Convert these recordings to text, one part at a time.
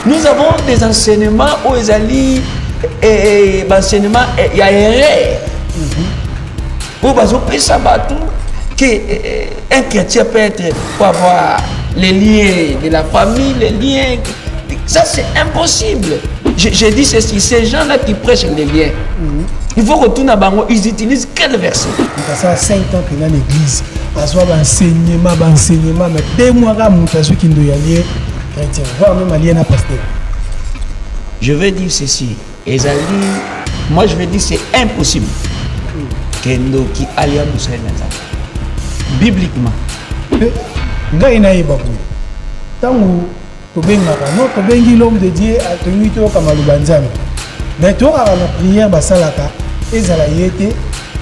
Nous avons des enseignements où ils allaient et enseignement il y a erreur. Où ça qu'un chrétien peut être pour avoir les liens de la famille, les liens. Ça c'est impossible. J'ai dit ceci, ces gens-là qui prêchent les liens. Il faut retourner à Bango, ils utilisent quel verset? Ça a 5 ans que dans l'église, à soit enseignement, mais 2 mois à mon qui doit y aller chrétien, voire même aller à pasteur. Je vais dire ceci, Ezali, moi je vais dire c'est impossible que nous qui allions nous faire bibliquement. Tant que l'homme de Dieu a tenu comme Alubanzam. Mais toi, à la prière, Basalaka, ezala yete,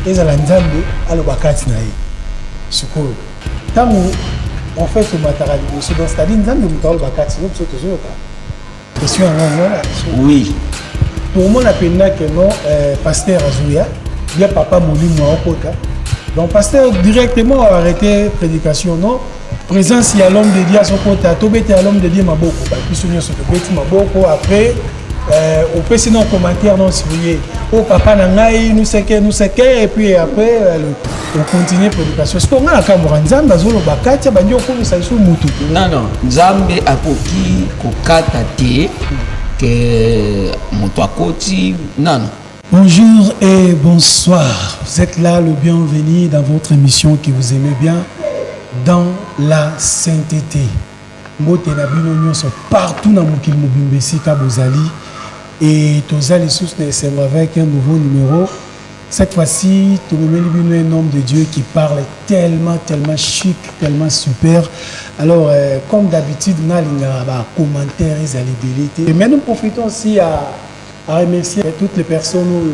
ezala nzambe, alobakati na ye. Sukuru. Tant on fait ce matériel, c'est-à-dire nzambe mutalo bakati, nous sommes toujours là. Question en oui. Pour moi, la peine que non, pasteur Azuya, bien papa Moulin Kota. Donc, pasteur directement a arrêté prédication, non? Présence, il y a l'homme de Dieu à son côté, Tobete à l'homme de Dieu Maboko. Puis, ce n'est pas Maboko. Après, on peut sinon en commentaire, non, si vous voyez, oh papa Nangaï, nous sais que, et puis après, on continue la prédication. Ce qu'on a à Cameroun, Nzambe, Zolo Bakati, Bandio, Kono, Saïsou, Moutou. Non, Nzambe a koki, kokata te, que Moutouakoti, non. Bonjour et bonsoir. Vous êtes là, le bienvenu dans votre émission que vous aimez bien, dans la sainteté. Mbote na bino nyonso partout dans Mokili Mobimba Sika Bozali. Et Tozali sous avec un nouveau numéro. Cette fois-ci, Tozali un homme de Dieu qui parle tellement chic, tellement super. Alors, comme d'habitude, on a des commentaires et des et mais nous profitons aussi à remercier toutes les personnes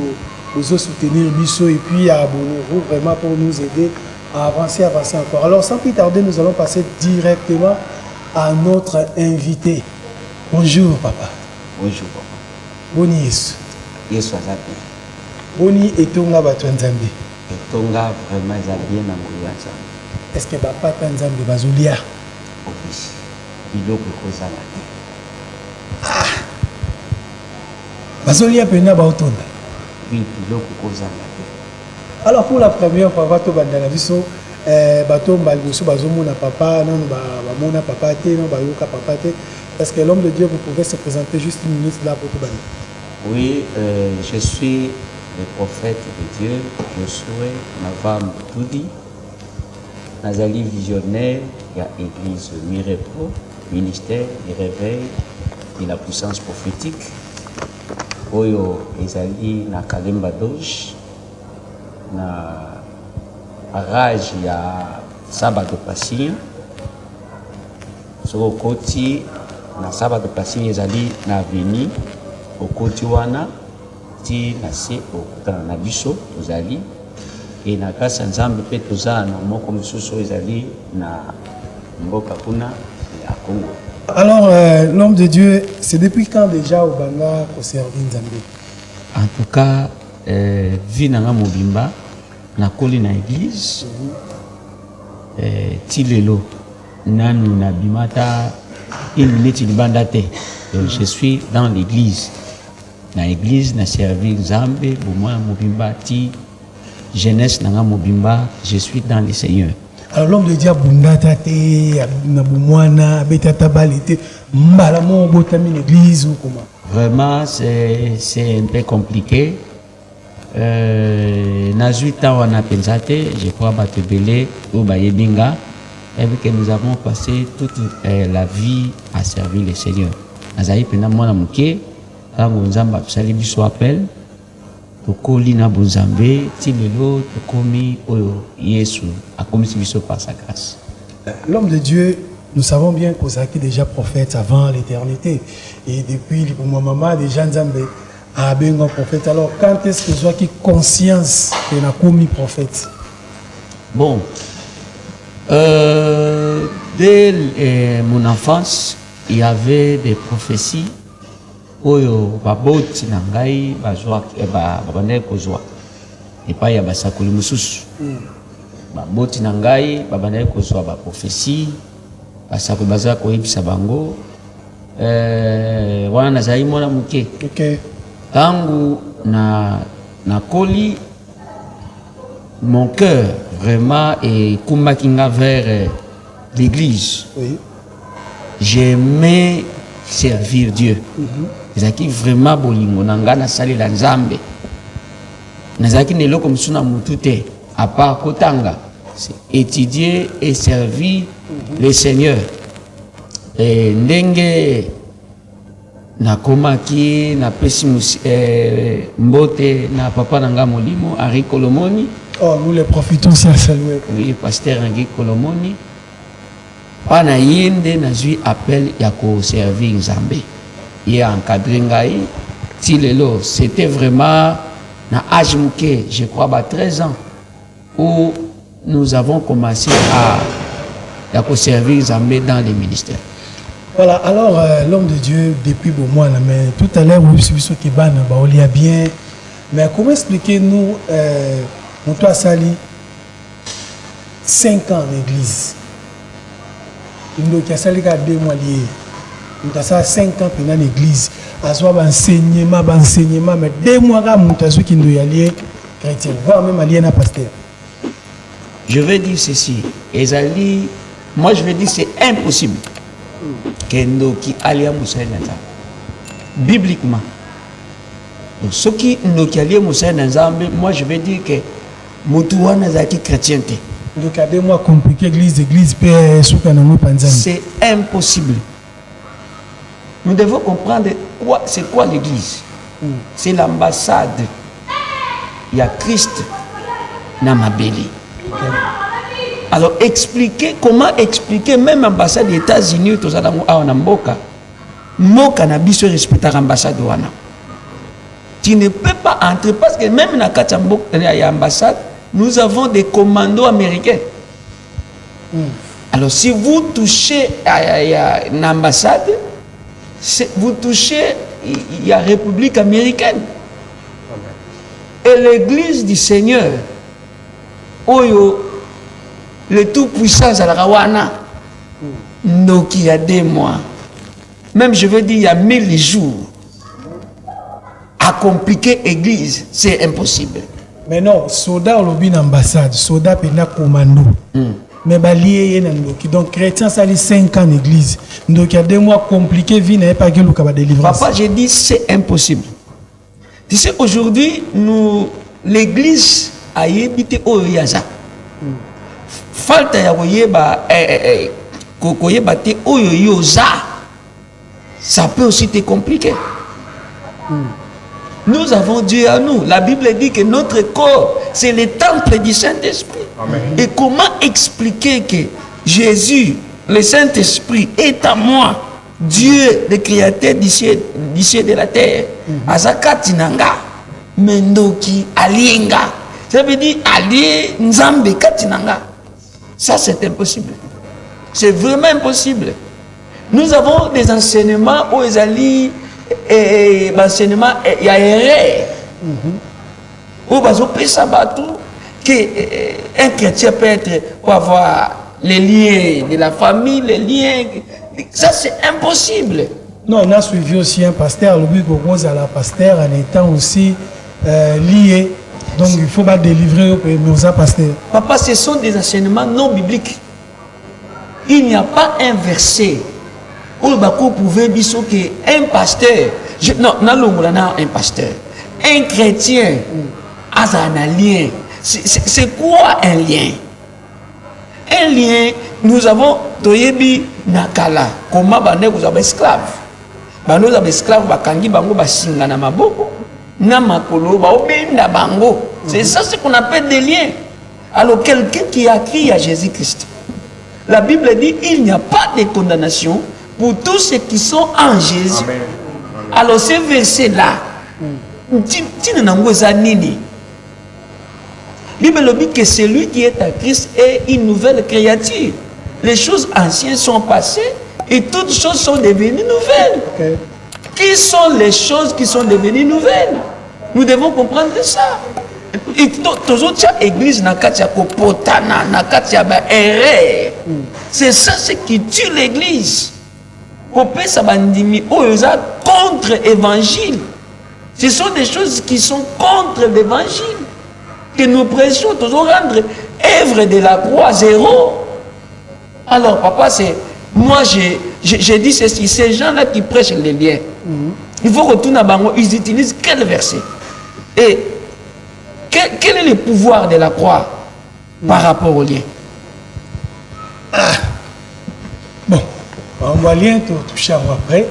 qui ont soutenir Bisso et puis à abonner vraiment pour nous aider à avancer encore. Alors, sans plus tarder, nous allons passer directement à notre invité. Bonjour, papa. Bonjour, papa. Boni Yesu. Yesu azabi. Boni etonga batu nzambe. Etonga vraiment azabi na ngulu nzambe. Est-ce que papa nzambe bazulia? Office. Biloko kozala. Ah. Bazulia pena baotonda. Oui, biloko kozala. Alors pour la première fois, bato bandana biso bato mbalgoso bazomona papa non ba mona papa te non ba yoka papa te. Est-ce que l'homme de Dieu vous pouvez se présenter juste une minute là pour tout bani? Oui, je suis le prophète de Dieu, Josué Navam Tudi. Nazali visionnaire, il y a église Mirepo, ministère du réveil de la puissance prophétique. Oyo ezali na Kalemba Doge. Na rage ya Sabado Passia. So koti na Sabado Passia ezali na veni okoti wana ti na se okutana na biso tozali et na grâce nzambe pe tozala na moko mosusu ezali na mboka kuna ya Congo. Alors l'homme de Dieu, c'est depuis quand déjà au Banga qu'on servit Nzambe? En tout cas, vie nanga mobimba na koli na église tilelo nanu na bimata une minute libanda te. Donc je suis dans l'église. Na église na servi Nzambe bomwa mobimba ti jeunesse nanga mobimba, je suis dans le Seigneur. Alors l'homme de Dieu bundata te na bomwana betata balite mbala mo botami l'église ou comment? Vraiment c'est un peu compliqué. Na 8 ans on a pensé, je crois batebele ou bayebinga et que nous avons passé toute la vie à servir le Seigneur. Nazali pena mwana muke kango nzamba sali biso appel tokoli na bonzambe ti lelo tokomi oyo Yesu akomisi biso par sa grâce. L'homme de Dieu, nous savons bien qu'Ozaki déjà prophète avant l'éternité et depuis pour ma maman déjà Nzambe a bien un prophète. Alors quand est-ce que soit qui conscience que na commis prophète? Bon, dès mon enfance, il y avait des prophéties. Oyo baboti na ngai bazwa babane kozwa epai ya basakoli mususu baboti na ngai babane kozwa ba prophétie basakoli bazwa koyebisa bango wana nazali mwana muke. Ok. Tangu na koli, mon cœur vraiment est kumakinga vers l'église. Oui. J'aimais servir Dieu. Ezaki vraiment bolingo nanga na sali la nzambe. Nazaki nelo comme suna mutute à part kotanga. C'est étudier et servir le Seigneur. Et ndenge nakomaki na pesi mbote na papa nanga molimo Henri Kolomoni. Oh, nous les profitons si à saluer. Oui, pasteur Henri Kolomoni. Pana yende nazui appel ya ko servir Nzambe. Il a encadré ngai ti lelo, c'était vraiment na âge muke, je crois 13 ans où nous avons commencé à servir Nzambe dans les ministères. Voilà, alors l'homme de Dieu depuis bon mois, mais tout à l'heure, vous savez ce qui est on lit bien. Mais comment expliquer-nous, mon toi Sali, 5 ans en église? Il y a 2 mois liés. Il y a 5 ans en église. À soi, enseignement, mais 2 mois, qui nous alliés chrétien, voire même alliés à pasteur. Je vais dire ceci, Ezali, moi je vais dire c'est impossible que nous qui allions Moussa bibliquement. Donc ceux qui nous qui allions Moussa moi je vais dire que Moutouan Nazaki chrétienté. Donc il y a 2 mois compliqués, église, c'est impossible. Nous devons comprendre c'est quoi l'église. C'est l'ambassade. Il y a Christ dans ma belly. Alors comment expliquer même l'ambassade des États-Unis tout ça dans Mboka na biso respecter l'ambassade wana. Tu ne peux pas entrer parce que même dans l'ambassade nous avons des commandos américains. Alors si vous touchez à l'ambassade, vous touchez la République américaine. Et l'église du Seigneur, Oyo, le tout-puissant Zalarawana, donc il y a 2 mois, même je veux dire il y a 1000 jours, à compliquer l'église, c'est impossible. Mais non, soldat au lobby d'ambassade, soldat pena commando. Mais balié donc chrétien ça les 5 ans en église. Donc il y a 2 mois compliqués, vie n'est pas que le cas de délivrance. Papa, j'ai dit c'est impossible. Tu sais aujourd'hui l'église a évité au yaza. Falta ya koyeba koyeba te oyo yoza. Ça peut aussi te compliquer. Nous avons Dieu à nous. La Bible dit que notre corps, c'est le temple du Saint-Esprit. Et comment expliquer que Jésus, le Saint-Esprit, est à moi, Dieu, le créateur du ciel de la terre, Azakati Nanga, Mendoki, Alienga. Ça veut dire allié Nzambe Katinanga. Ça, c'est impossible. C'est vraiment impossible. Nous avons des enseignements aux alliés. Et l'enseignement il y a erreur où qu'un chrétien peut avoir les liens de la famille, les liens, ça c'est impossible. Non, on a suivi aussi un pasteur, le but propose à la pasteur en étant aussi lié, donc il faut pas délivrer nos pasteurs. Papa, ce sont des enseignements non bibliques. Il n'y a pas un verset où vous pouvez dire qu'un pasteur, non, un pasteur, un chrétien a un lien. C'est quoi un lien? Un lien, nous avons Toyebi Nakala, comment vous avez esclaves. Nous avons esclaves, Bakangi Bango, Basinga Namaboko, Namakolo, Baobenda Bango. C'est ça ce qu'on appelle des liens. Alors quelqu'un qui a crié à Jésus-Christ. La Bible dit il n'y a pas de condamnation pour tous ceux qui sont en Jésus. Amen. Alors ce verset-là, la Bible dit que celui qui est à Christ est une nouvelle créature. Les choses anciennes sont passées et toutes choses sont devenues nouvelles. Okay. Qui sont les choses qui sont devenues nouvelles? Nous devons comprendre ça. Et toujours l'église c'est ça ce qui tue l'église. kopesa bandimi oyo eza contre évangile. Ce sont des choses qui sont contre l'évangile que nous prêchons, toujours rendre œuvre de la croix zéro. Alors papa, c'est moi j'ai dit ceci, ces gens-là qui prêchent les liens, il faut retourner à Bango, ils utilisent quel verset? Et quel est le pouvoir de la croix par rapport au lien? Bon, on va lien toucher après,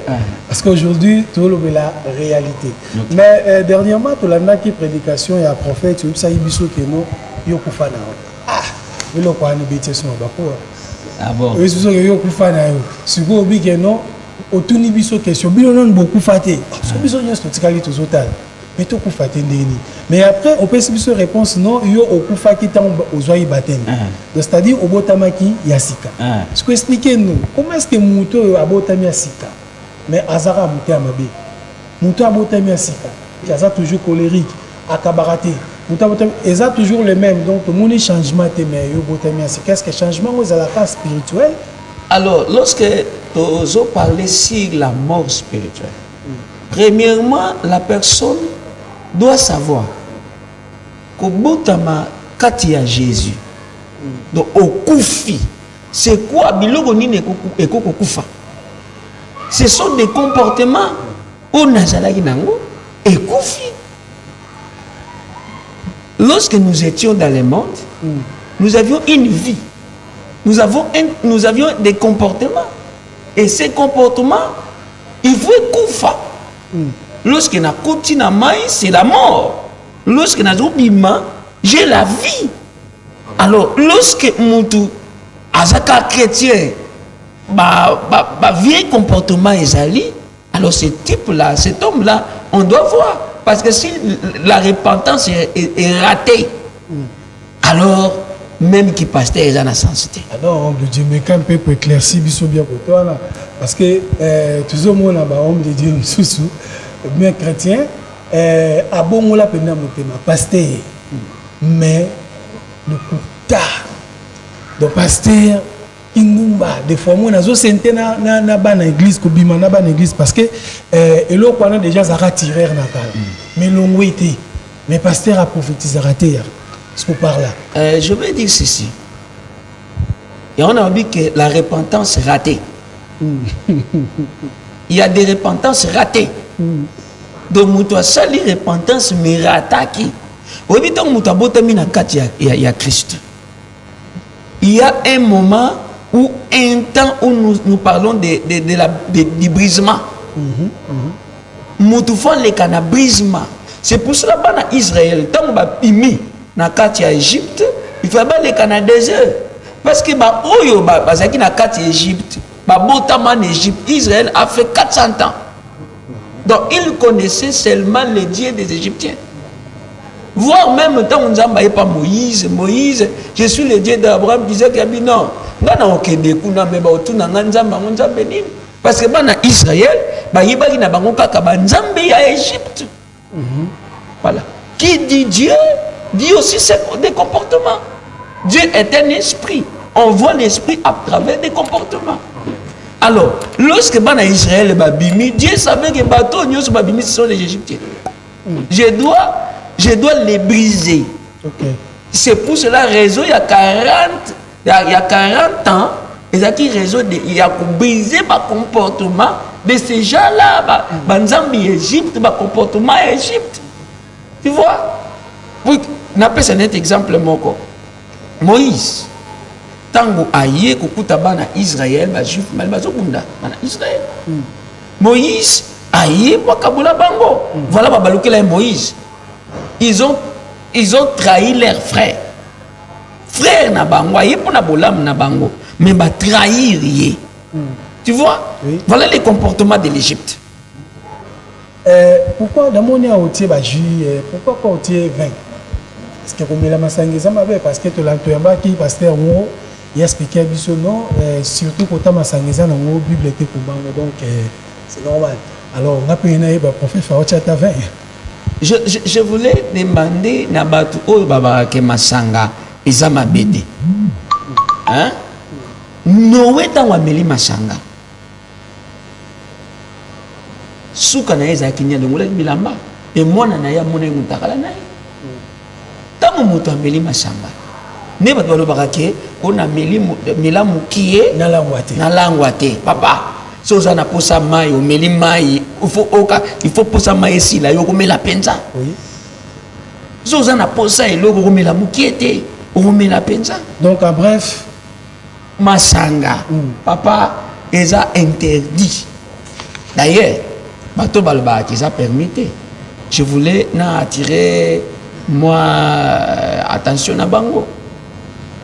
parce qu'aujourd'hui, tout le la réalité. Mais dernièrement, tout le monde qui prédication et à prophète, ça y est, que nous, yokufana. Mais le quoi, nous bêtons sur le bakou. Ah bon? Oui, c'est ça que yokufana. Si vous oubliez que non, au tout niveau de question, bien on a beaucoup faté. Ce besoin de ce ticali tout total. Mais tout coup faté ndeni. Mais après, on peut se réponse non, yo au coup faté tant aux joyeux baptême. C'est-à-dire au botamaki yasika. Ce que expliquez nous, comment est-ce que mouto a botami yasika? Mais azara mouté amabe. Mouto a botami yasika. Il y a toujours colérique, akabaraté. Mouto a botami, ils ont toujours le même. Donc mon changement est mais yo botami yasika. Qu'est-ce que changement aux à la case spirituelle? Alors, lorsque nous parlons sur la mort spirituelle, premièrement, la personne doit savoir que Botama Katia Jésus, donc au Koufi, c'est quoi Bilogoni et Koufa? Ce sont des comportements où Nazalaki Nango et Koufi. Lorsque nous étions dans le monde, nous avions une vie. Nous avions des comportements. Et ces comportements, il faut Koufa. Lorsque na koti na mai, c'est la mort. Lorsque na zobima, j'ai la vie. Alors, lorsque mutu azaka chrétien, vieil comportement ezali, alors ce type-là, cet homme-là, on doit voir. Parce que si la repentance est ratée, alors même qui pasteur est en sensité. Alors, Dieu me quand peut éclaircir bien pour toi là, parce que toujours moi là, homme de Dieu sous bien chrétien, à bon moi là pendant mon thème pasteur, mais le coup tard, le pasteur ingumba des fois moi nazo senté na ban église ko bima na ban église parce que elo ko na déjà zara tireur na kala, mais longo été, mais pasteur a prophétisé raté. Ce qu'on parle là. Je vais dire ceci. Et on a dit que la repentance ratée. Il y a des repentances ratées. Donc, tu as sali repentance mais rataki. Au bout il y a Christ. Il y a un moment où, un temps où nous parlons du brisement. Nous faisons le canabrisement. C'est pour cela que Israël, tant que na kati ya Égypte, il faut aller au désert. Parce que oyo bazaki na kati ya Égypte, botama en Égypte, Israël a fait 400 ans. Donc ils connaissaient seulement les dieux des Égyptiens. Voire même tant on n'avait pas Moïse, je suis le Dieu d'Abraham, disait qu'il non, parce que dans Israël, il y a Égypte. Voilà. Qui dit Dieu? Dit aussi des comportements. Dieu est un esprit. On voit l'esprit à travers des comportements. Alors, lorsque Bana Israël babimi, Dieu savait que bateau ce sont les Égyptiens. Je dois les briser. Okay. C'est pour cela raison il y a 40 ans, et ça qui raison il y a briser le comportement de ces gens-là, Banzambi Égypte, le comportement Égypte. Tu vois? Oui, n'appelle un exemple moko. Moïse, tango aye kukuta bana Israël, ba juif mal bazobunda bana Israël. Moïse aye wakabula bango. Voilà ba balukela Moïse. Ils ont trahi leurs frères. Frères na bango aye pona bolam na bango, mais ba trahir yé. Tu vois? Oui. Voilà les comportements de l'Égypte. Pourquoi dans mon aotier ba pourquoi pas otier 20? Parce que comme la masangeza mabe parce que to l'antoyamba qui pasteur wo il expliqué biso non surtout quand ta masangeza na wo bible était pour bango donc c'est normal. Alors on a payé na ba prophète Faochata 20. Je voulais demander na batu o baba ke masanga ezama bede. Hein? Noé ta wa meli masanga. suka na eza kinya de ngolaki bilamba et mwana na ya mona mutakala na tango muto ameli masanga ne bato balobaka ke ona mela mukie na langwa te papa so za na posa mai o meli mai il faut posa mai esila yo komela penza oui so za na posa eloko komela mukie te o komela penza donc en bref masanga papa eza interdit d'ailleurs bato balobaka ke eza permis te je voulais na attirer moi attention à bango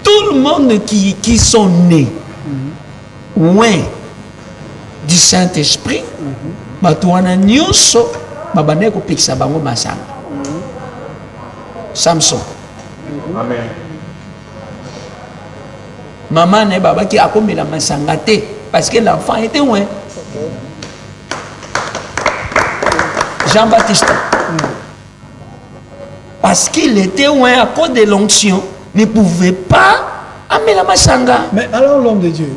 tout le monde qui sont nés loin du Saint-Esprit bato wana nyonso babane kopekisa bango masanga Samson Amen. maman ne baba qui akomela masanga te parce que l'enfant était loin Jean-Baptiste parce qu'il était loin à cause de l'onction ne pouvait pas amener la masanga. Mais alors l'homme de Dieu,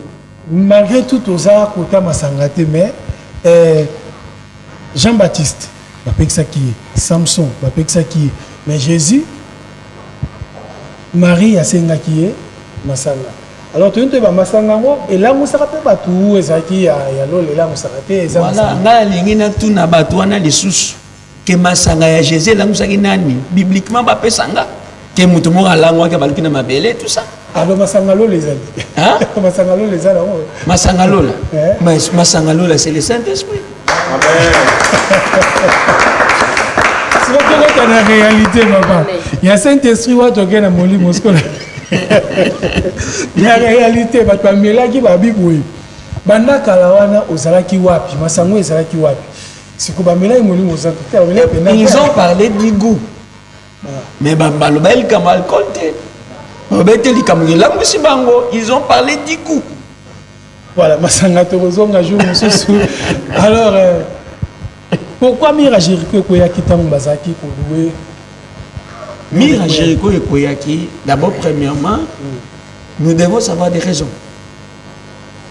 malgré tout ça, côté masangate, mais Jean-Baptiste, Samson, mais Jésus, Marie a senga qui est masanga. Alors tu es masanga et là vous savez pas tout ezaki ya lolo là vous savez voilà na lingina tout na bato wana les sous que masanga ya Jésus là vous savez nani bibliquement ba pesanga que mutu mo alangwa ke balukina mabele tout ça alors masanga lolo les amis hein masanga lolo les amis masanga lolo mais masanga lolo c'est le Saint-Esprit. Amen. C'est pas la réalité papa il y a Saint-Esprit wa toke na moli moskola. La réalité bato amelaki babiboye banda kala wana ozalaki wapi masango ezalaki wapi siko bamelaki molimo ozalaki ils ont parlé du goût mais balobel comme alcool te beteli comme langusi bango ils ont parlé du goût voilà masanga tozonga jour mususu alors pourquoi Mira Jéricho koyaki tango bazaki ko louer Mira Jéricho et Koyaki, d'abord, premièrement, nous devons savoir des raisons.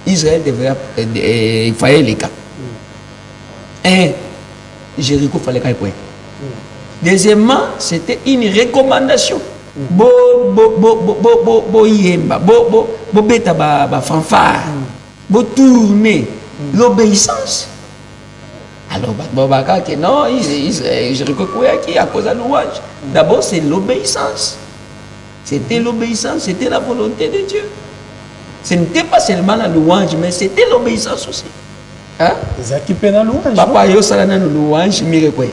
Israël devrait, il fallait les cas. Et Jéricho fallait qu'il y ait. Deuxièmement, c'était une recommandation. Bo yemba, bo beta ba fanfare, bo tourner, l'obéissance. Alors, que non, Jéricho Koyaki à cause de louange. D'abord, c'est l'obéissance. C'était l'obéissance, c'était la volonté de Dieu. Ce n'était pas seulement la louange, mais c'était l'obéissance aussi. Hein? Papa, yo salana no louange, mire quoi.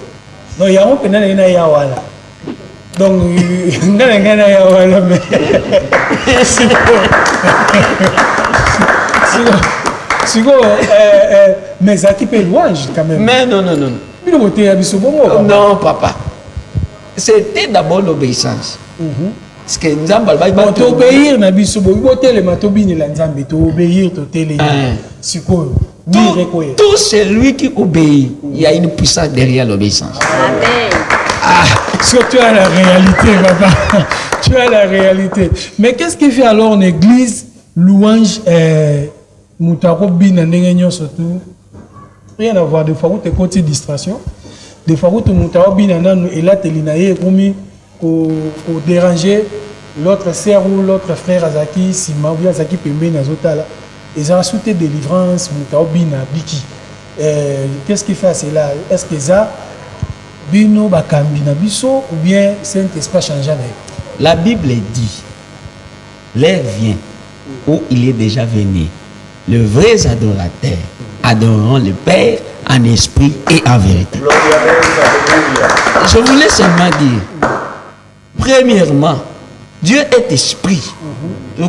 Non, il y a un peu de yawala. Donc, ngana yawala, mais. Mais ça qui peut louange quand même. Mais non. Non, papa. C'était d'abord l'obéissance. Parce que nous avons obéir, tout celui qui obéit, il y a une puissance derrière l'obéissance. Amen. Ah, tu as la réalité, papa. Tu as la réalité. Mais qu'est-ce qui fait alors en église louange Moutaro bin surtout rien à voir. Des fois où tu es côté distraction, des fois où tu Moutaro bin et là tu es commis au déranger l'autre sœur ou l'autre frère Azaki, Sima ou Azaki Pembe Nazotala. Ils ont souhaité délivrance Moutaro bin Biki. Qu'est-ce qui fait cela? Est-ce que ça Bino Bakambi Nabiso ou bien Saint-Esprit changeant? La Bible dit l'heure vient où il est déjà venu. Les vrais adorateurs adoreront le Père en esprit et en vérité. Je voulais seulement dire, premièrement, Dieu est esprit. Et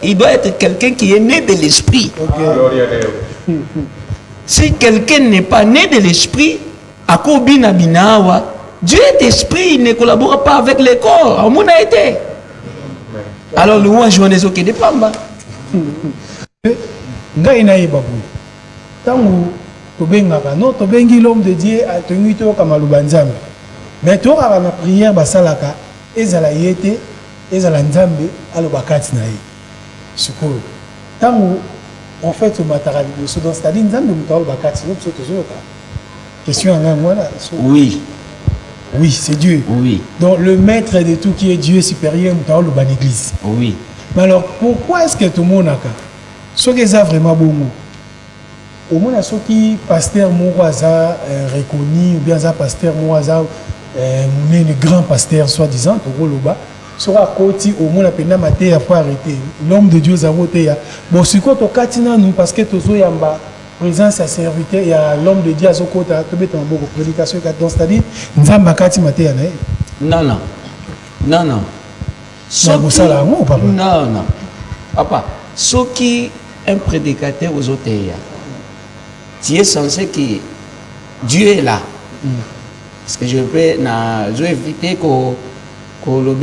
il doit être quelqu'un qui est né de l'esprit. Si quelqu'un n'est pas né de l'esprit, Dieu est esprit, il ne collabore pas avec les corps. On a été. Alors, nous avons joué des oquets de Pamba. L'homme de Dieu a tenu comme Alubanzambe. Mais tu as la prière, Basalaka, Ezala Yete, Ezala Nzambe, Alubakati Naï. Tant en fait, au matériel, c'est-à-dire, nous avons question à moi là. Oui. Oui, c'est Dieu. Oui. Donc le maître de tout qui est Dieu supérieur, nous avons l'église. Oui. Mais alors, pourquoi est-ce que tout le monde a ce qui est vraiment bon? Au moins, ceux qui pasteur Mouraza reconnu, ou bien pasteur Mouraza, le grand pasteur, soi-disant, au Goloba, sera à côté, au moins, la peine maté à fois arrêter. L'homme de Dieu a voté. Bon, ce qu'on a katina nous, parce que tout ça, présence à serviteur, il y a l'homme de Dieu à côté, tout bête en beaucoup prédication, donc c'est-à-dire, nous avons kati maté à non, non. Non, non. Non, non. Papa, ce qui est un prédicateur aux autres, tu es censé que Dieu est là. Parce que je peux éviter que le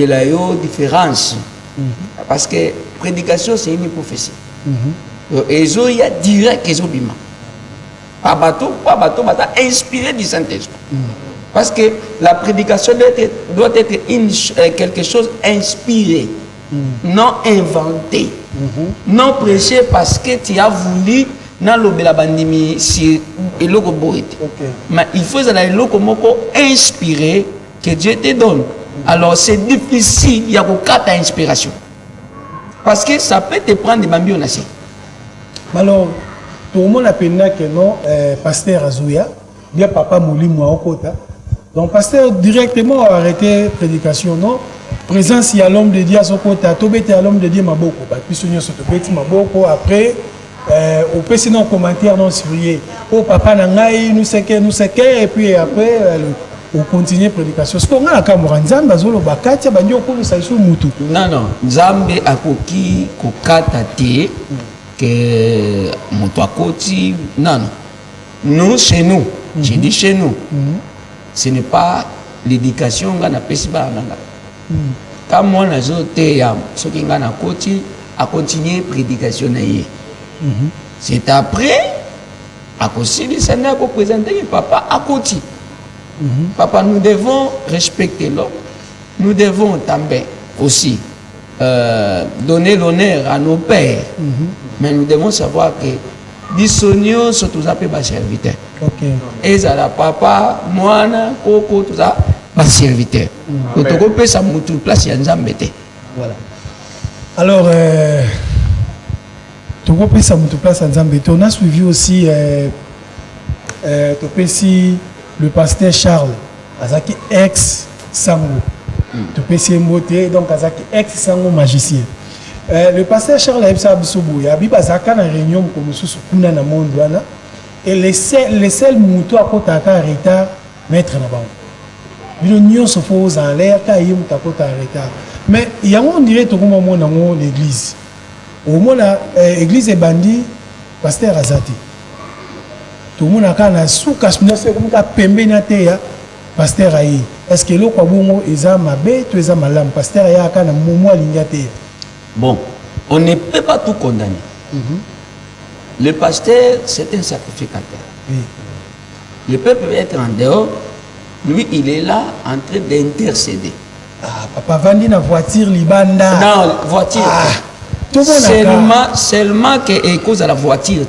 différence. Parce que prédication, c'est une prophétie. Et il y a direct qu'ils ont bima. Pas bateau, inspiré du Saint-Esprit. Parce que la prédication doit être quelque chose inspiré, non inventé, non prêché parce que tu as voulu dans le belabandimi si et le mais il faut inspiré que Dieu te donne. Alors c'est difficile, il y a beaucoup d'inspiration. Parce que ça peut te prendre des bambis aussi. Alors, tout le monde a peine que non, pasteur Azouya, bien papa Mouli Mouaokota. Donc, pasteur directement a arrêté la prédication, non? Présence, il y a l'homme de Dieu à son côté, Tobete à l'homme de Dieu Maboko. Puis, on se Tobete Maboko. Après, on peut sinon commentaire non surveillé. Oh, papa Nangaï, nous sais que, et puis après, on continue la prédication. Ce qu'on a à Cameroun, Nzamba, Zolo, Bakatia, Banyo, Koulou, Saïsou, Moutou. Non, non. Nzambe a koki, kokatate, que Moutouakoti. Non, non. Nous, chez nous, j'ai dit chez nous. Ce n'est pas l'éducation qu'on a fait. Quand moi, ce qui a continué la prédication. C'est après, à cause de ça, pour présenter papa à côté. Papa, nous devons respecter l'homme. Nous devons aussi donner l'honneur à nos pères. Mais nous devons savoir que Bissonio, sont tous appelés serviteurs. Et ça, la papa, moi, Coco, tout ça, serviteur. Donc, on peut ça monter place, il y a un voilà. Alors, on a suivi aussi le pasteur Charles, Azaki ex-Sango. Donc, Azaki ex-Sango magicien. Le pasteur Charles Absoubou, il y a une réunion comme ça, et les seuls moutons à côté de retard, mettre en avant. L'union se pose en l'air, mais il y a un dirait tout le monde dans l'église. Au moins, l'église est bandit, pasteur Azati. Tout le monde a un sous-casse, comme un pembenaté, pasteur Aïe. Est-ce que l'eau est ma bête ou est ma lame? Pasteur Aïe a un moment lignaté. Bon, on ne peut pas tout condamner. Le pasteur, c'est un sacrificateur. Oui. Le peuple peut être en dehors. Lui, il est là en train d'intercéder. Ah, papa Vandi na voiture libanda. Non, voiture. Seulement que cause de la voiture.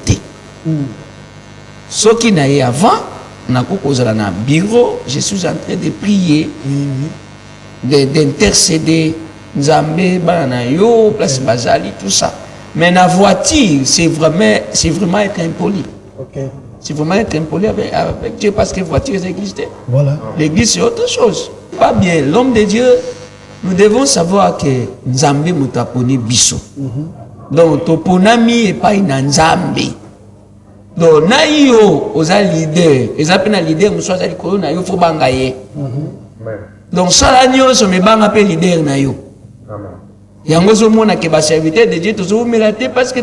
Ce qui n'a eu avant, na cause de la bureau, je suis en train de prier, d'intercéder. Nzambe, Bananayo, Place Bazali, tout ça. Mais la voiture, c'est vraiment être impoli. C'est vraiment être impoli avec Dieu parce que la voiture existe. Voilà. L'église, c'est autre chose. Pas bien. L'homme de Dieu, nous devons savoir que Nzambe Moutaponi Bisso. Donc, Toponami n'est pas une Nzambe. Donc, Naïo, aux leaders, les appels leaders, nous sommes allés à il faut bangayer. Donc, Salanio, ce n'est pas un leader Naïo. Que serviteur de Dieu parce que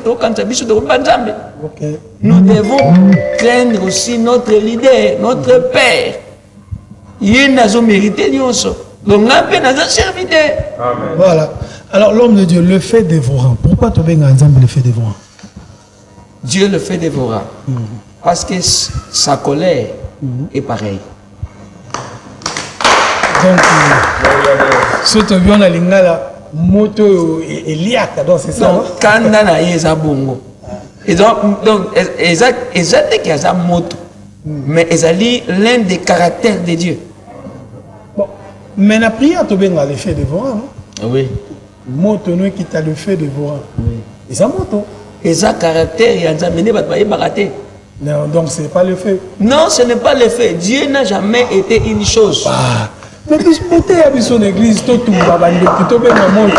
nous devons craindre aussi notre leader, notre père. Il n'a pas mérité donc on a un serviteur. Voilà. Alors l'homme de Dieu, le fait dévorant. Pourquoi tu veux ensemble le fait dévorant? Dieu le fait dévorant. Parce que sa colère est pareille. Donc, ce que tu viens à l'ingala. moto et liaka, donc c'est ça. Donc, quand on a un bongo, et donc, exact qu'il y a un moto, mais ils ont l'un des caractères de Dieu. Bon, mais la prière, tu as l'effet dévorant, non? Oui. Moto, nous qui t'a le fait dévorant. Oui. Et ça, moto. Et ça, caractère, il y a un amené à barater. Non, donc c'est pas le fait. Non, ce n'est pas le fait. Dieu n'a jamais été une chose. Ah. Mais puis, tu as vu son église, tout le monde, tu as vu moto.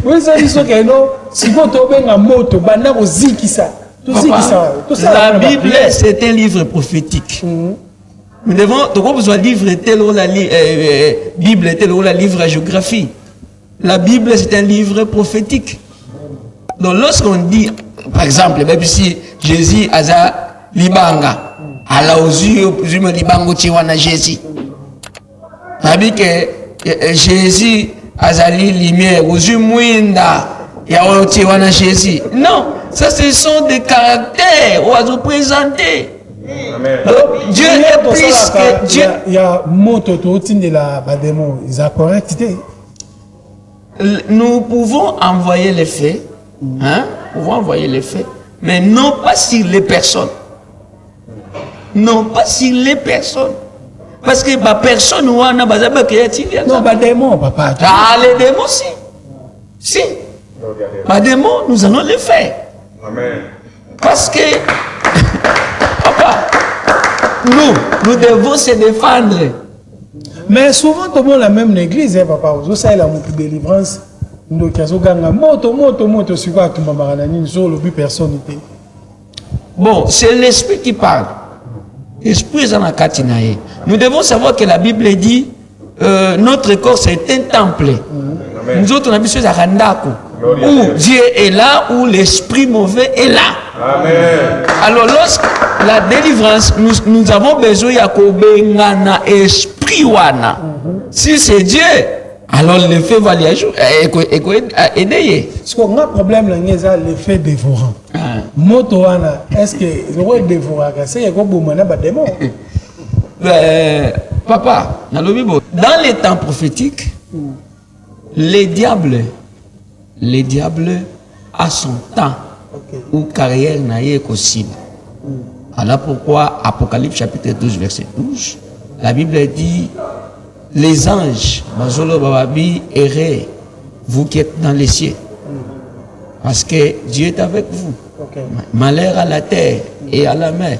Oui, ça dit que non, si vous avez une moto, vous avez ziki ça. La Bible, c'est un livre prophétique. Nous devons, donc besoin de livre tel ou la Bible tel ou la livre à géographie. La Bible, c'est un livre prophétique. Donc lorsqu'on dit, par exemple, même si Jésus a libanga, alors aux yeux libango tiwana Jésus. Ça veut dire que Jésus a li lumière aux yeux mouinda, il y a tiwana Jésus. Non, ça ce sont des caractères où à présenter. Donc, Dieu est plus que Dieu. Il y a moto de la démon, ils ont correcté. Nous pouvons envoyer les faits, hein? Nous pouvons envoyer les faits, mais non pas sur les personnes. Non pas sur les personnes. Parce que ma personne ou on a besoin de créativité. Non, pas démon, papa. Ah, les démons, si. Si. Pas démons, nous allons les faire. Amen. Parce que, papa, nous devons se défendre. Mais souvent, tout le monde a la même église, hein, papa. Vous savez, la délivrance. Donc, il y a moto, sur quoi tu m'as dit, sur le but personne. Bon, c'est l'esprit qui parle. L'esprit est dans la katinae. Nous devons savoir que la Bible dit notre corps c'est un temple. Nous autres, on a vu sur Zarandako. Où Dieu est là, où l'esprit mauvais est là. Amen. Alors, lorsque la délivrance, nous avons besoin de esprit wana. Si c'est Dieu, alors le fait va aider. Ce qu'on a un problème, c'est l'effet dévorant. Moto wana, est-ce que le dévorant, c'est un démon? Papa, dans les temps prophétiques, les diables a son temps où carrière n'a pas possible. Alors pourquoi Apocalypse chapitre 12 verset 12, la Bible dit les anges, Bazolo Bababi, errez, vous qui êtes dans les cieux. Parce que Dieu est avec vous. Malheur à la terre et à la mer.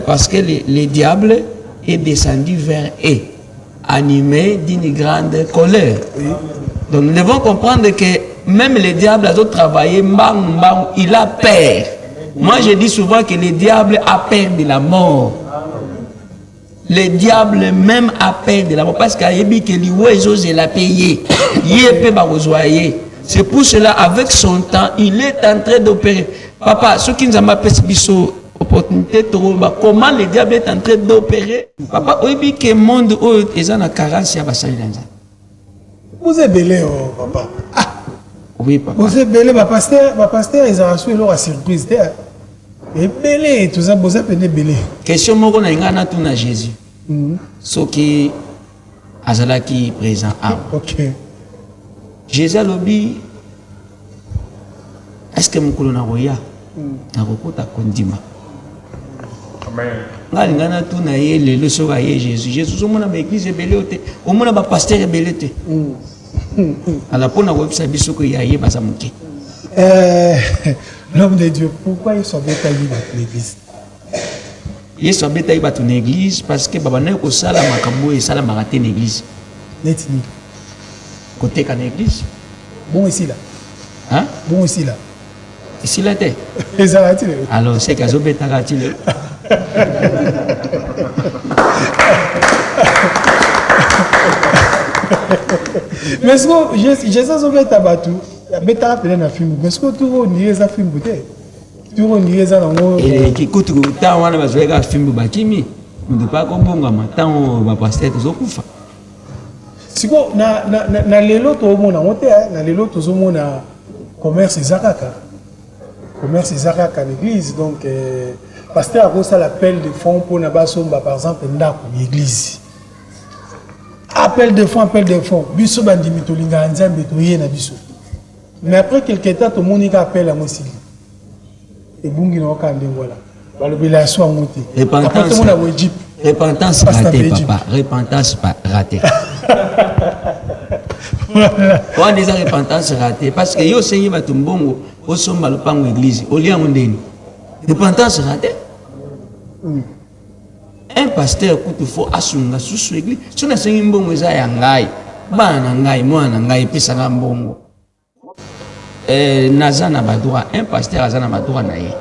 Parce que le diable est descendu vers eux, animé d'une grande colère. Donc nous devons comprendre que même le diable a travaillé, il a peur. Moi je dis souvent que le diable a peur de la mort. Le diable même a peur de la mort parce qu'il a dit que lui l'a payé. C'est pour cela, avec son temps, il est en train d'opérer. Papa, ce qui nous a fait opportunité, comment le diable est en train d'opérer. Papa, il dit que le monde est en carence. Vous êtes belé, papa. Ah. Oui, papa. Vous êtes belé, ma pasteur, ils ont reçu leur surprise. Et belé, tout ça, vous êtes belé. Question, moi, on a un Jésus. Ce qui est présent. Ok. Jésus a dit, est-ce que mon colonel Roya n'a pas condima? Amen. Ngana tout na ye le soga ye Jésus. Jésus au monde a église belé au monde a pasteur belé te. Alors pour na website biso ko ya ye basamuke. L'homme de Dieu, pourquoi il sauve ta vie dans l'église? Il sauve ta vie dans ton église parce que baba na ko sala makambo et sala maraté l'église. Netini. Côté qu'en église. Bon ici là. Hein? Bon ici là. Ici là t'es. Alors c'est qu'à zobeta ratile. Mais ce que Jésus zobeta batu, beta appelé na film. Mais ce que tu vois ni les film bouté. Tu vois ni les ango. Et qui coûte autant on a besoin de film bakimi. On ne pas comprendre maintenant va passer tous au kufa. Siko na lelo to mona mote na lelo to zo mona commerce zakaka. Commerce zakaka l'église donc pasteur a ça l'appel de fonds pour na basomba par exemple ndako l'église. appel de fonds. Biso bandimi tolinga nzambe toye na biso. Mais après quelques temps, tout le monde appelle à moi aussi. Et bungi na wakande voilà. Balobela so amote. Après tout le monde a Égypte. Repentance ratée, papa. Repentance ratée. On a des repentance ratée parce que yo seigneur batumbongo au somba le pango église au lien ondeni. Repentance ratée. Un pasteur coûte faut asunga sous église. Si on a seigneur mbongo za ya ngai, bana ngai mwana ngai pesa nga mbongo. Nazana badura un pasteur azana badura na ye.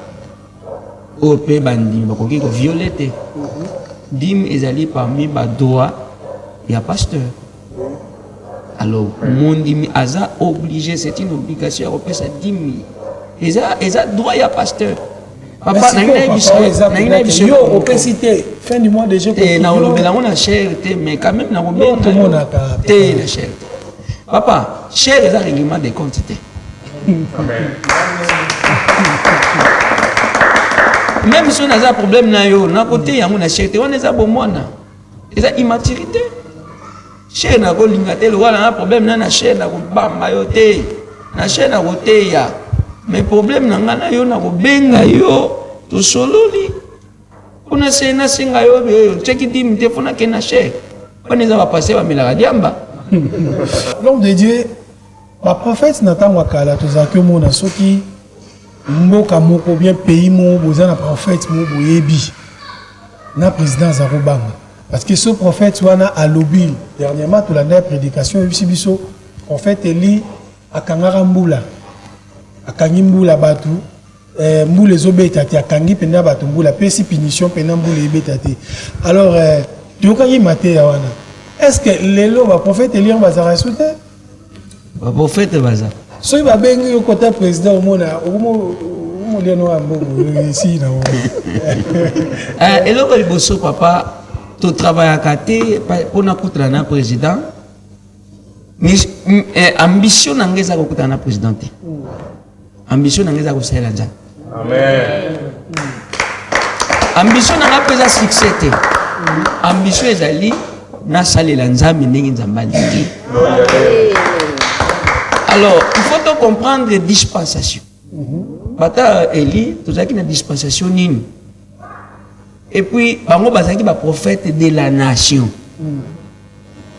O pe bandi bakoki ko violeter. Dim ezali parmi badura ya pasteur. Alors, mon dimi aza obligé, c'est une obligation à repayer sa dimi. Eza droit ya pasteur. Papa, yo opacité fin du mois déjà et na olobela on a cherté mais quand même na robé tout le monde a té la cherté. Papa, cher eza règlement des comptes té. Amen. Même si on a un problème na yo, na côté ya on a cherté, on est à bon mona. Eza immaturité. Cher na ko lingate le wala na problème na cher na ko bamba yo té. Na cher na ko té ya. Mais problème na ngana yo na ko benga yo to sololi. Kuna sena singa yo cheki dim te fona ke na cher. On est à passer ba milaka diamba. L'homme de Dieu, ma prophète Nathan Wakala, tous à que mon asoki, mboka moko bien pays mo, boza na prophète mo boyebi, na président Zarobanga. Parce que ce prophète wana à Lobil, dernièrement, tout la dernière prédication, biso prophète Eli akangara mbula, akangi mbula batu, mbula ezobeta te akangi penda batu mbula, pesi punition penda mbula ebeta te. Alors, tu okangi maté ya wana. Est-ce que le prophète Eli va se rajouter? Le prophète Baza. Si vous avez un côté président au monde, ici. Et là, il papa, tu travailles à côté pour nous coûter un président. Mais ambition n'a pas coûté un président. Ambition n'a pas coûté un président. Amen. Ambition n'a pas succès. Ambition est allée. Na sali la nzambe ndenge nzamba lingi. Alors, il faut donc comprendre les dispensations. Bata Eli, tout ça qui est dispensation nini. Et puis, bango bazaki ba prophète de la nation.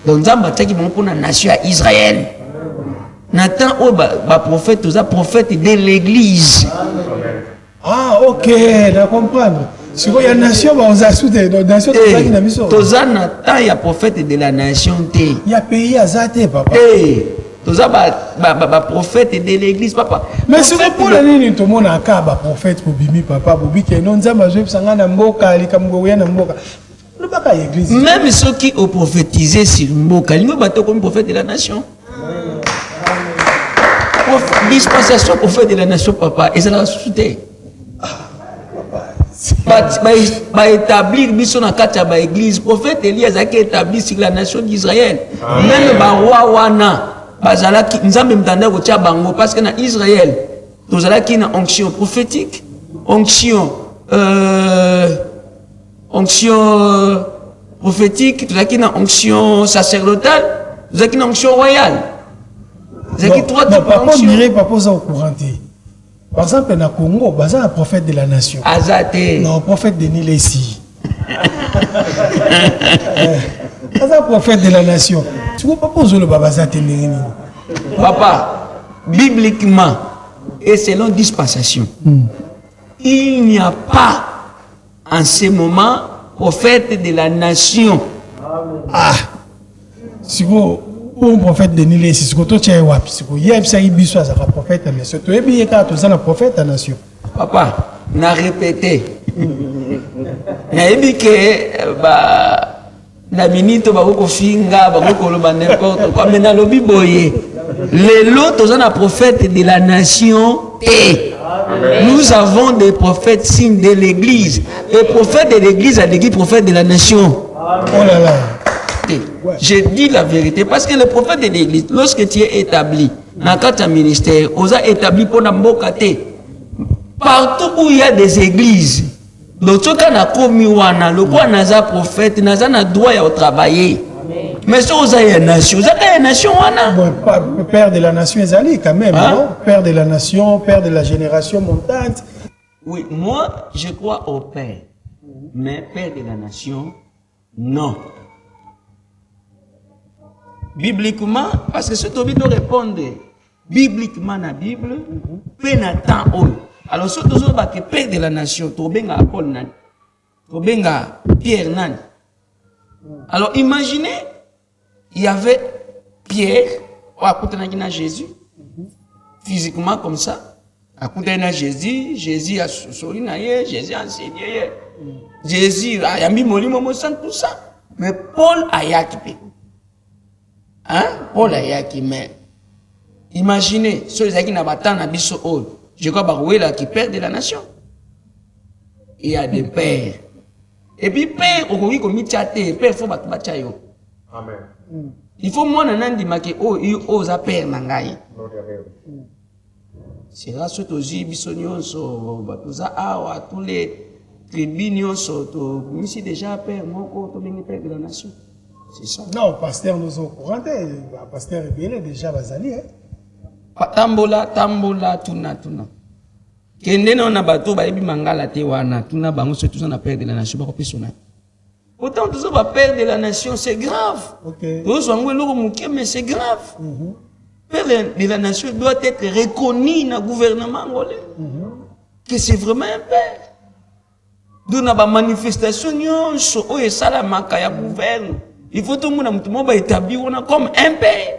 Donc nzamba taki bango pour la nation à Israël. Nathan o ba prophète, tout ça prophète de l'église. Ah, OK, je comprends. Si vous avez une nation, vous avez soutenu. La nation, c'est ça qui n'a mis ça. Il y a prophète de la nation. Il y a pays à Zate, papa. Il y a prophète de l'église, papa. Mais si vous prenez tout le monde a un prophète pour Bimi, papa, pour Bimi, non, nous avons joué pour Mboka, les Kamgoya, Mboka. Nous n'avons pas l'église. Même ceux qui ont prophétisé sur Mboka, ils ont comme prophète de la nation. Dispensation prophète de la nation, papa, et ça l'a soutenu. Établir biso na kati ya ba église prophète Elias a établi sur la nation d'Israël. Même ba roi wana bazalaki nzambe mtanda ko tia bango parce que na Israël tozalaki na onction prophétique, onction prophétique, tozalaki na onction sacerdotale, tozalaki na onction royale. Tozalaki trois types d'onction. Papa au courant. Par exemple, dans le Congo, il y a un prophète de la nation. Azate. Non, un prophète de Nilesi. Il y a un prophète de la nation. Tu ne peux pas poser le babazate. Papa, bibliquement et selon dispensation, il n'y a pas en ce moment prophète de la nation. Ah, si vous un prophète de Nile, si vous avez un prophète de la nation, tu es un prophète de la nation. Papa, n'a répété. N'a dit que la minute va vous finga, va vous n'importe quoi. Mais dans le Bible, les lots sont un prophète de la nation et nous avons des prophètes signes de l'église. Et prophète de l'église a dit prophète de la nation. Oh là là. Je dis la vérité parce que le prophète de l'église, lorsque tu es établi dans un ministère, on a établi pour Nambokate. Partout où il y a des églises, donc ce qu'on a commis, le quoi n'a pas prophète, n'a pas droit à travailler. Mais si vous avez une nation, vous avez une nation, Bon, père de la nation Ezali quand même, Hein? non? Père de la nation, père de la génération montante. Oui, moi, je crois au Père. Mais Père de la nation, non. Bibliquement, parce que ce que tu dois répondre, bibliquement, dans la Bible, Père n'a tant haut. Alors, ce que tu dois que Père de la nation, tu benga Paul nan, tu benga Pierre nan. Alors, imaginez, il y avait Pierre, à côté de Jésus, physiquement comme ça. À côté de Jésus, Jésus a souri, Jésus a enseigné, Jésus a mis mon lit, tout ça. Mais Paul a yakipé. Hein? Paul a yakipé. Mais imaginez, ceux qui n'ont pas tant d'abisso, je crois que qui perd de la nation. Il y a des pères. Et puis, père, au Congo, comme il père, il faut battre Bachayo. Amen. Il faut moi, Nanandi, que il ose à père, Nangaï. C'est là que aussi bisognos tous les tribunaux ici déjà père mon père de la nation. C'est ça. Non, pasteur nous au courant, pasteur Rebelle déjà Bazali. Tambola tuna. Kende na bato ba ebi mangala te wana tuna bango surtout na père de la nation ba kopesona. Autant tous ba père de la nation c'est grave. OK. Tous wango loko muke mais c'est grave. Père de la nation doit être reconnu dans le gouvernement angolais. Que c'est vraiment un père. D'où na ba manifestation nyonso o esala makaya gouverne. Il faut tout le monde établir comme un père.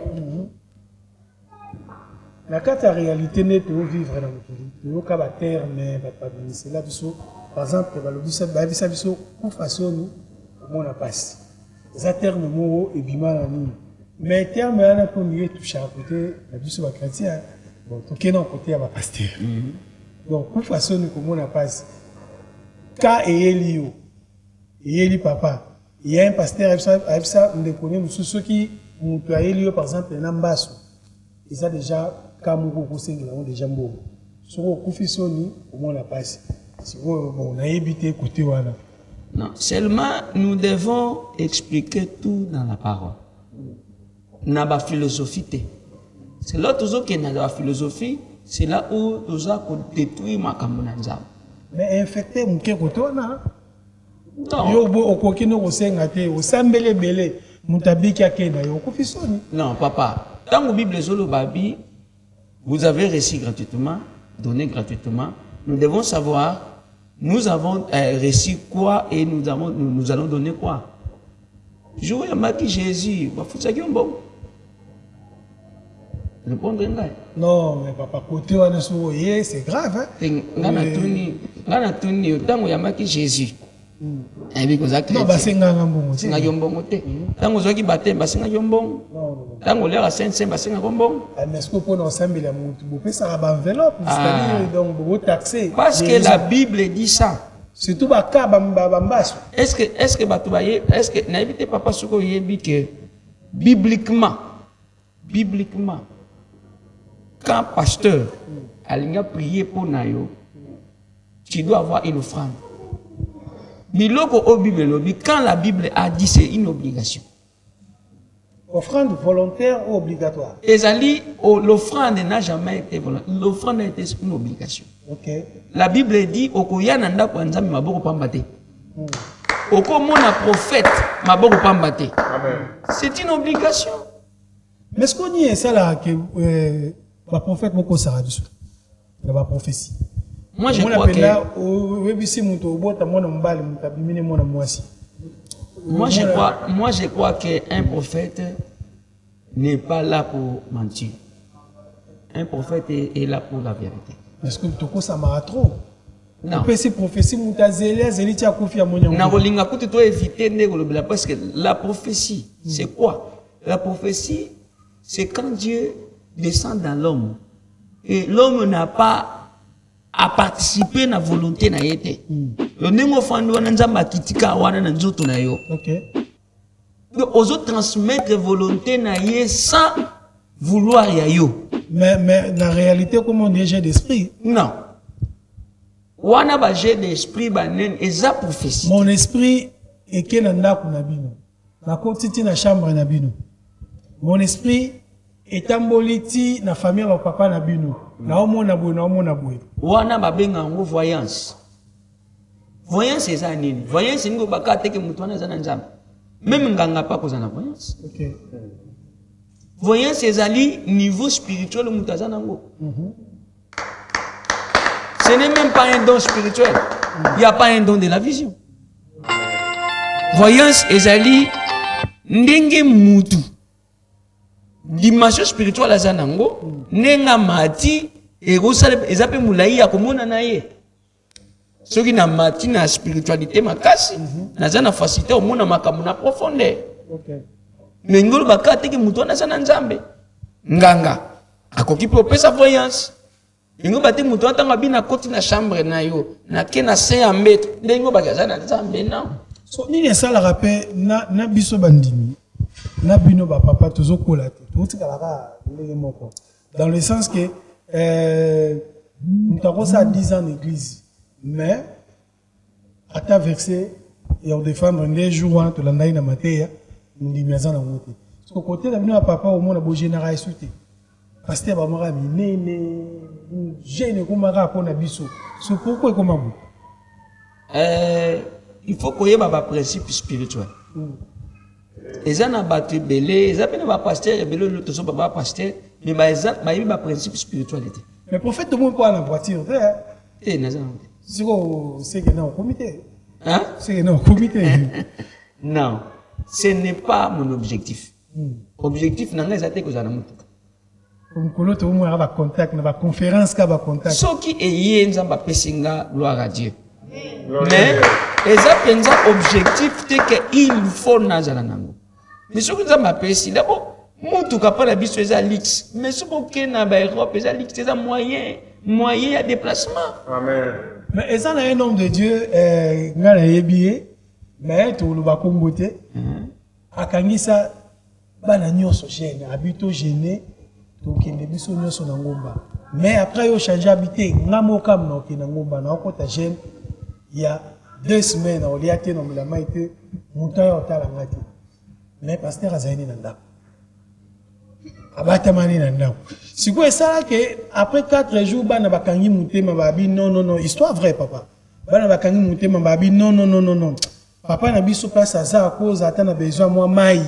La carte en réalité n'est pas vivre dans le pays. La terre mais c'est là par exemple la biso ou façon nous on a passé. La terre nous mo et bima na ni. Mais terme là pour mieux toucher à côté la biso va chrétien. Bon tout qui non côté à ma pasteur. Donc ou façon nous comme on a passé. Ka et Eli papa. Il y a un pasteur avec ça on connaît nous ceux qui ont Eli par exemple un ambasso. Et ça déjà comme beaucoup de déjà beau. Sur le confessionnel, au moins la passe. Si on a évité côté voilà. Non, seulement nous devons expliquer tout dans la parole. N'a pas philosophie. C'est là toujours qu'il y a la philosophie, c'est là où nous avons détruit ma camonanza. Mais infecté mon cœur côté là. Non. Yo bo okokino osengate osambele belé mutabiki akena yo confessionnel. Non, papa. Dans la Bible Zolo Babi, vous avez reçu gratuitement, donné gratuitement. Nous devons savoir, nous avons reçu quoi et nous allons donner quoi. Je vois marqué Jésus, bon. Répondre non, mais papa, côté on c'est grave. Jésus. Non, bah c'est singa yombongo te tango zoki batemba singa yombongo tango lera sense basinga yombongo mais est-ce que pour nous sambela mutu bo pesa ba enveloppe c'est-à-dire donc bo taxer parce que la Bible dit ça surtout ba ka ba mbaso est-ce que batu baye est-ce que na éviter papa soko yebi que bibliquement quand pasteur alinga prier pour nayo tu dois avoir une offrande. Quand la Bible a dit c'est une obligation. Offrande volontaire ou obligatoire? L'offrande n'a jamais été volontaire. L'offrande a été une obligation. Okay. La Bible dit Okoyananda Kwanzami Maboko Pambate. Okomona prophète Maboko Pambate. C'est une obligation. Mais ce qu'on dit c'est ça là que le prophète Moko Sarabisou. La prophétie. Moi je crois que moi je crois qu'un prophète n'est pas là pour mentir. Un prophète est là pour la vérité. Est-ce que tu ça m'a trop? Non. Prophétie parce que la prophétie c'est quoi? La prophétie c'est quand Dieu descend dans l'homme et l'homme n'a pas à participer à la volonté na yete. Le nengo fando na nzamba kitika wana na nzoto na yo. OK. Donc ozo transmettre volonté na ye sans vouloir ya yo. Mais la réalité comment on jet d'esprit? Non. Wana ba jet d'esprit ba nen eza prophétie. Mon esprit est que na ndako na bino. na kotiti na chambre na bino. Mon esprit est emboliti na famille wa papa na bino. Na omona boye. Wana babenga ngo voyance. Voyance eza nini? Voyance ngo bakate ke mutu wana eza na nzambe. Même nganga pa koza na voyance. OK. Voyance ezali niveau spirituel mutu aza nango. Ce n'est même pas un don spirituel. Il n'y a pas un don de la vision. Voyance ezali ndenge mutu. Dimension spirituelle aza nango, nenga mati ezape mulai ya komona na ye. Soki na mati na spiritualité makasi, naza na facilité omona makambo na profondeur. OK. Ngolo bakate ke mutu na sana nzambe. Nganga akoki propesa voyance. Ngo bate mutu atanga bina koti na chambre na yo, na ke na 5 mètres, ndengo bakaza na nzambe na. So nini sala rappel na biso bandimi. Na bino ba papa tozo kola te. Tout kalaka ndenge moko. Dans le sens que nous avons ça 10 ans d'église. Mais à ta versé et on défendre les jours hein, to landai na mateya ndimiaza na ngote. Parce que côté la bino papa au monde bo général sauté. Pasteur ba mara minene jeune ko mara ko na biso. So pourquoi comment vous? Il faut qu'il y ait un principe spirituel. Eza na batu belé, eza pe na ba pasteur belé le tozo ba pasteur, mais ba eza ba yi ba principe spiritualité. Mais prophète tout le monde pas na voiture, eh naza. C'est que non comité. Hein? C'est que non comité. Non, ce n'est pas mon objectif. Objectif nanga eza te ko za na mutuka. Comme kolo to mo ba contact na ba conférence ka ba contact. Soki eye nzamba pesinga gloire à Dieu. Mais eza penza objectif te que il faut nazala nango. Mais soki nzamba pesi d'abord mutuka pa la biso eza lix. Mais soki na ba Europe eza lix, eza moyen à déplacement. Amen. Mais eza na un homme de Dieu ngana yebié mais to lo ba kombote. Akangisa bana nyonso gêne, habito gêné to kende biso nyonso na ngomba. Mais après yo changer habité ngamo kam na okina ngomba na okota gêne. Il y a 2 semaines, on a été nommé la maïté, montagne au talangati. Mais pasteur Azaini Nanda. Abatamani Nanda. Si vous savez que après 4 jours, Bana Bakangi Mouté Mababi, non, histoire vraie, papa. Bana Bakangi Mouté Mababi, non. Papa n'a pas place à ça à cause attend besoin moi maï.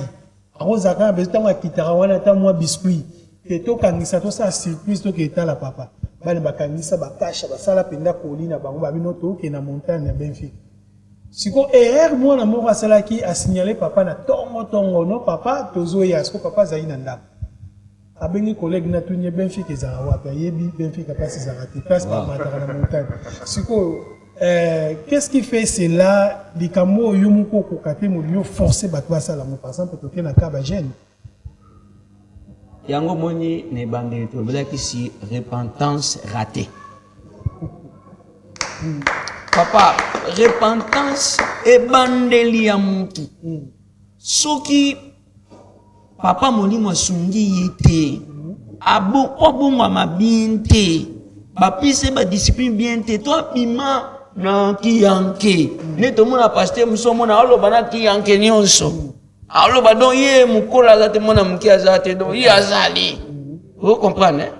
À cause attend besoin de kitarawana attend moi biscuit. Et tout quand ça tout ça surprise tout qui est là papa. Bana bakangisa bakasha basala penda kolina bango babino to ke na montagne ya Benfica. Siko erreur moi na moko asala ki a signalé papa na tongo no papa tozo ya siko papa zaina ndako. Abengi collègue na tunye Benfica ezara wapi yebi Benfica passe ezara te passe par matara na montagne. Siko qu'est-ce qui fait cela likamo yumuko ko kate mo yo forcer bato basala mo par exemple to ke na kaba jeune. Yango moni ne bande to bezaki si repentance ratée. Papa, repentance e bandeli ya mutu. Soki papa moni mosungi yete. Abo obunga mabinte. Ba pise ba discipline bien te to pima na kiyanke. Ne to mona pasteur musomo na olo bana kiyanke nyonso. Alors, donc, il y a vous comprenez?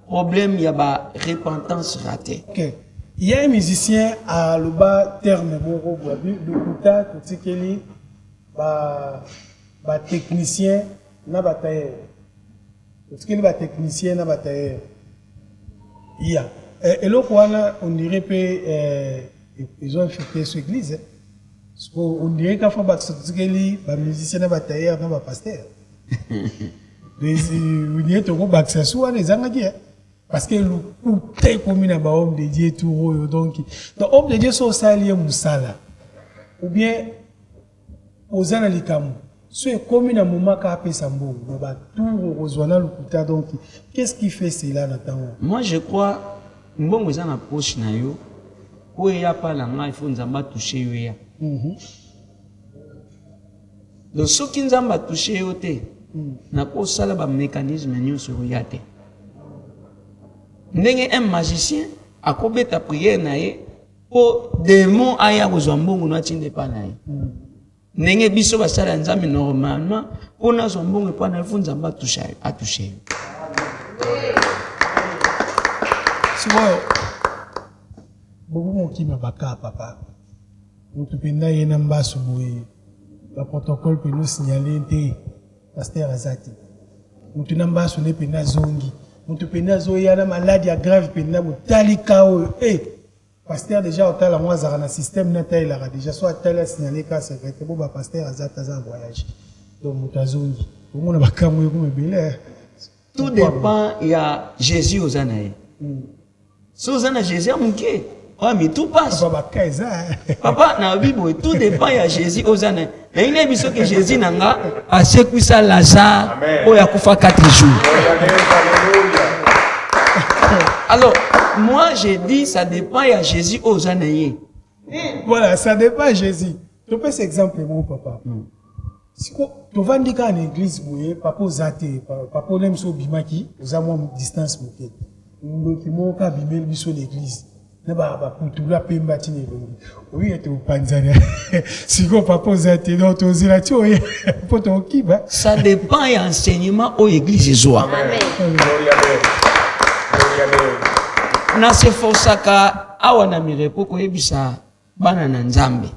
Problème, il y a un repentance ratée. Okay. Il y a un musicien à l'Oba terme de Kouta, Koutikeli, technicien, na bataille. Koutikeli, technicien, na bataille. Il y a. Et là, on dirait qu'ils ont infecté cette église. On dirait qu'à fois les musiciens na batailleur na pasteur. On dirait que baksa soit les angadi parce que le côté comme na ba homme de Dieu tout donc homme de Dieu so sali musala ou bien ozana likamu so comme na moment ka pesa mbongo ba tout rozwana lukuta donc qu'est-ce qui fait cela maintenant? Moi je crois mbongo ezana poche na yo ko ya pala nga il faut nzamba toucher yo ya. Donc ceux qui nous ont touché au thé, n'a pas ça ba mécanisme ni sur yate. N'engé un magicien a combé ta prière nae pour démon aya kozambongo na tinde pa nae. Nenge biso basala nzambe normalement pour na zombongo pour na funza mba toucher a toucher. Souvent beaucoup mon qui m'a baka papa. Nous te penda yena mbaso boye. Le protocole peut nous signaler té pasteur Azati. Nous te mbaso ne penda zongi. Nous te penda zoya na maladie grave penda botali kao pasteur déjà au tal moi zara na système na taille la déjà soit tel signalé ka secrétaire bo ba pasteur Azata za voyage. Donc mutazongi. On a bakamu ko mebele. Tout dépend il y a Jésus aux anaïs. Si aux anaïs Jésus amuké. Ah, mais tout passe. Papa, na Bible, tout dépend de Jésus aux années. Mais il est sûr que Jésus n'a pas à secouer ça Lazare ou à Koufa 4 jours. Alors, moi, j'ai dit, ça dépend de Jésus aux années. Voilà, ça dépend de Jésus. Tu peux cet exemple, mon papa. Si tu vas dire qu'en église, papa Zate, papa n'aime so bimaki, vous avez une distance moquée. Nous document qu'à bimer le sur l'église. Oui, tu Tanzania. Si vous papa Zate, donc tu es là, tu es pour ton qui va. Ça dépend de l'enseignement aux églises. Amen. Na se força ka awana mirepo ko ebisa bana na nzambe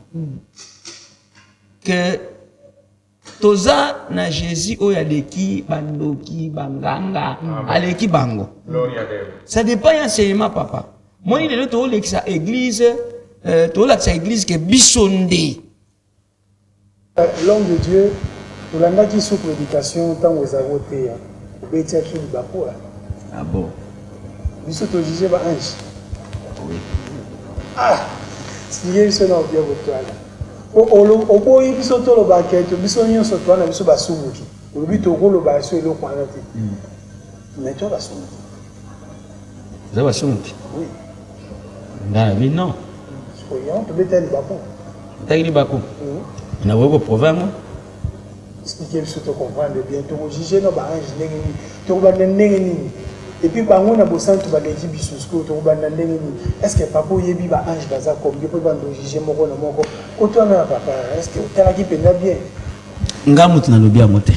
que toza na Jésus oyo aleki bandoki banganga aleki bango. Ça dépend de l'enseignement papa. Moi il est to lekisa église to la église que bisonde. L'homme de Dieu pour la qui sous prédication tant aux avotés au bétia qui bako. Ah bon. Biso to juger ba ange. Oui. Ah, si il se na bien votre là. O boy biso to lo ba ke to biso nyo so to na biso ba sumuki. O bi to ko lo ba so elo kwa na te. Mais to ba sumuki. Vous avez sumuki? Oui. Mais non. Soyons to betali bako. Betali bako. On a beaucoup proverbe. Expliquer biso to comprendre bien to juger no ba ange ndenge ni. To ba ndenge ni. Et puis, bah, on a besoin de faire des bisous, est-ce que papa yebi ba ange baza comme il peut pas juger mon rôle mon corps. Quand on a papa, est-ce que tu as qui peut bien? Ngamutu na lobi amote.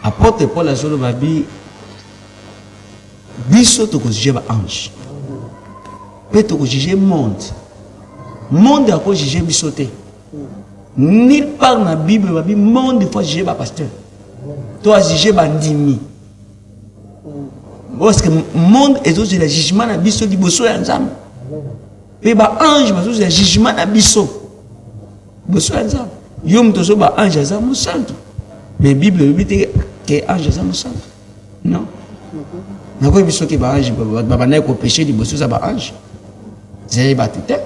Apôtre Paul azolo babi biso to ko juger ba ange. Peut to ko juger monde. Monde a ko juger biso te. Nulle part na Bible babi monde faut juger ba pasteur. Toi juger ba ndimi. Parce que le monde est aussi le jugement na biso di boso ya nzambe. Pe ba ange ba aussi le jugement na biso. Boso ya nzambe. Yo mtozo ba ange za mo santo. Mais Bible dit que ange za mo santo. Non. Na ko biso ke ba ange ba na ko péché di boso za ba ange. Zé ba tete.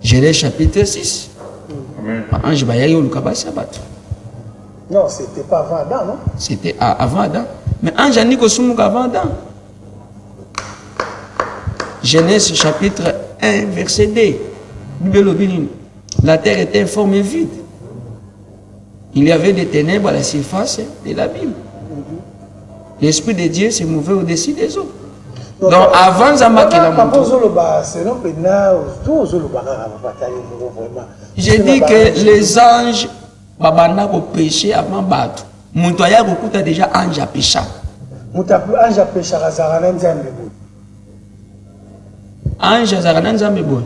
Genèse chapitre 6. Amen. Ba ange ba yayo lukaba sabat. Non, c'était pas avant Adam, non? C'était avant Adam. Mais ange a dit que c'est avant Adam. Genèse chapitre 1, verset 2. La terre était informe et vide. Il y avait des ténèbres à la surface de la Bible. L'Esprit de Dieu se mouvait au-dessus des eaux. Donc avant Zamba qui l'a montré. J'ai dit que les anges babana ko péché avant battre. Montoya kokuta déjà ange a péché. Ange a péché à Zarana Nzambe. Ange a Zarana Nzambe bon.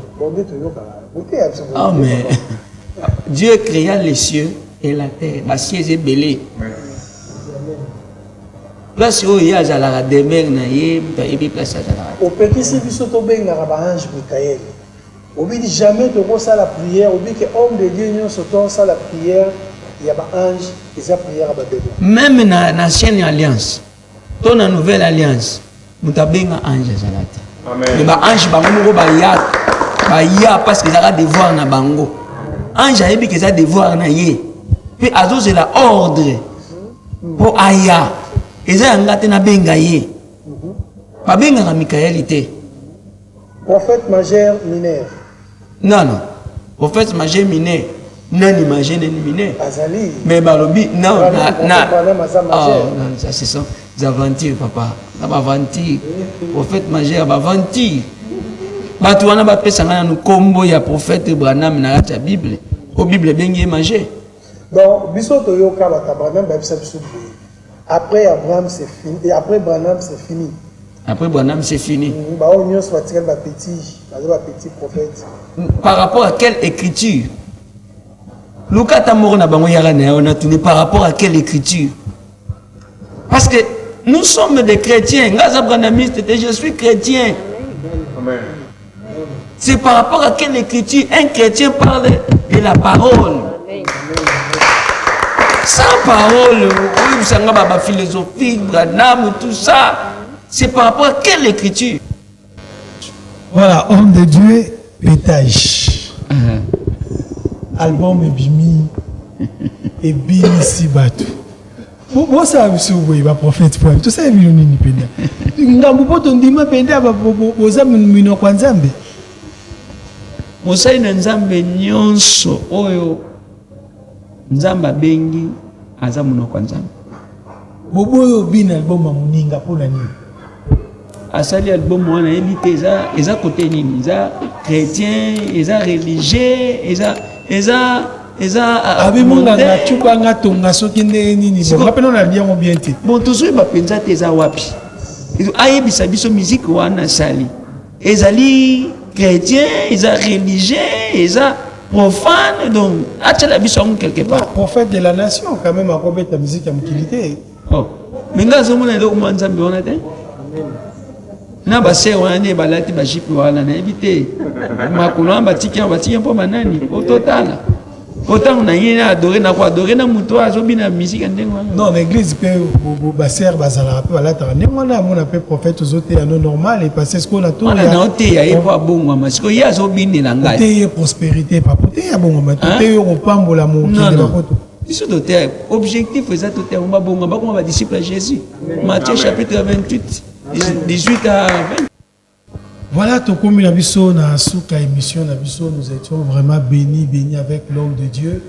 Ah mais Dieu créa les cieux et la terre. Ma cieux est belé. Place où il y a la demeure na yé, il place à la. Au petit si biso to benga ba ange Michael. On dit jamais de ça la prière, on dit que homme de Dieu nous sortons ça la prière. Il y a un ange, ils ont prié à Babel. Même dans l'ancienne alliance, dans la nouvelle alliance, nous avons un ange. Amen. Mais l'ange, il y a parce qu'ils ont des devoirs na bango. Ange a dit qu'ils ont des devoirs na yé. Puis azo c'est la ordre pour aya. Ils ont un gâté na benga yé. Pas benga na Michaelité. Prophète majeur mineur. Non non. Prophète majeur mineur. Nani majeur nani mineur. Azali. Mais balobi non ça ce sont des aventures papa. Na aventures. Prophète majeur aventures. bato wana bapesanga nanu kombo ya prophète Branham na kati ya Bible o Bible bengi émagé. Donc biso toyoka Branham babisa biso après Abraham c'est fini et après Branham c'est fini. Après Branham c'est fini. Ba on nyos fatikal ba petit prophète. Par rapport à quelle écriture? Luka tamoro na bango yara na on a tenu par rapport à quelle écriture? Parce que nous sommes des chrétiens. Ngaza Branhamiste, je suis chrétien. Amen. C'est par rapport à quelle écriture un chrétien parle de la parole. Sans parole, oui, vous savez, ma philosophie, Branham, tout ça, c'est par rapport à quelle écriture? Voilà, homme de Dieu, pétage. Album Bimi et Bimi Sibatu. Moi, ça a vu le prophète. Tout ça, il y a une penda. Ngambo poto ndima penda boza mino kwa Nzambe. Mosai na Nzambe nyonso oyo Nzamba bengi aza muno kwa Nzambe. Boboyo bina album muninga pona nini? Asali album wana ebite eza côté nini? Eza chrétien, eza religieux, eza abimunga na chubanga tonga soki nde nini bon rappelons na lien bien te bon tozo ba penza te eza wapi ayebisa biso musique wana sali ezali chrétien eza religieux eza profane donc atela biso en quelque part prophète de la nation quand même akobeta ta musique ya mukilité oh minga zomona ndo ko Nzambe wana te na base wana ne balati ba jipe wana na ebite makolo batiki mpo manani ototala autant on a rien à adorer na quoi adorer na muto azobina musique ndengo non l'église peut baser bazala pe balata ndengo na mona pe prophète ozote ya non normal et parce que on a tout ya na ote ya ebo bongo masiko ya azobinela ngai te prospérité pas te ya bongo mato te yo kopambola mo kende bakoto biso dote objectif eza tout on ba bongo ba comme ba disciple Jésus Matthieu chapitre 28 18 à 20. Voilà, Tokomi Nabiso, na Souka émission Nabiso, nous étions vraiment bénis avec l'homme de Dieu.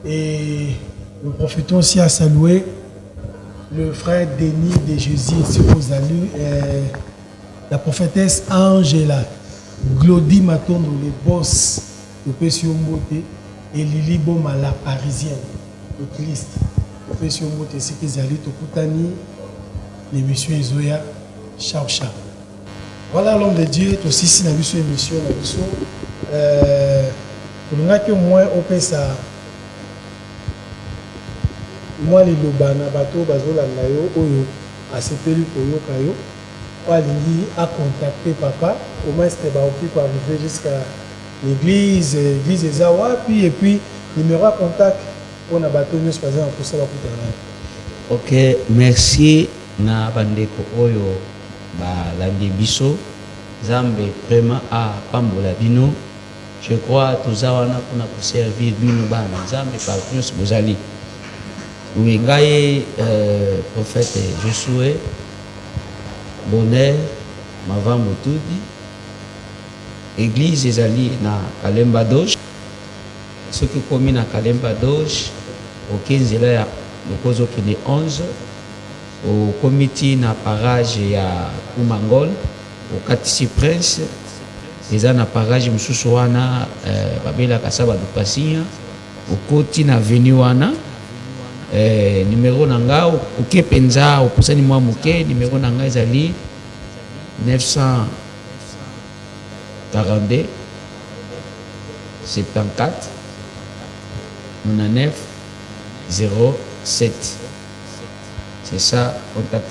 Et nous profitons aussi à saluer le frère Denis de Jésus, ici aux allus, la prophétesse Angela, Glody Matondo, le boss de Pession Moté, et Lili Boma, la parisienne, le Christ, de Pession Moté, c'est qu'ils allaient au Koutani, l'émission Ezoya, Chao Chao. Voilà l'homme de Dieu, aussi si nous avons une émission, pour nous que moi, on peut ça. Moi, les lobana, bateau, bazola, nayo, oyo, à ce période, oyo, kayo, a contacté papa, au moins c'était pour arriver jusqu'à l'église, l'église des Awa, et puis, numéro à contact, on a bateau, nous, par exemple, pour ça, ok, merci, na bandeko oyo. La biso Zambe vraiment à pambola bino je crois tous awana pour servir bino bana Zambe par plus bozali oui ngai prophète Josué bonheur mava motudi église ezali na Kalemba Doge ce qui commis na Kalemba Doge au 15 là lokozo kene 11 au comité na parage ya Kumangol au Katisi Prince eza na parage mususu wana babela kasaba du Pasia au koti na avenue wana numéro nanga oke penza oposani mwa muke numéro nanga ezali 942 74 99 07. C'est ça, contact.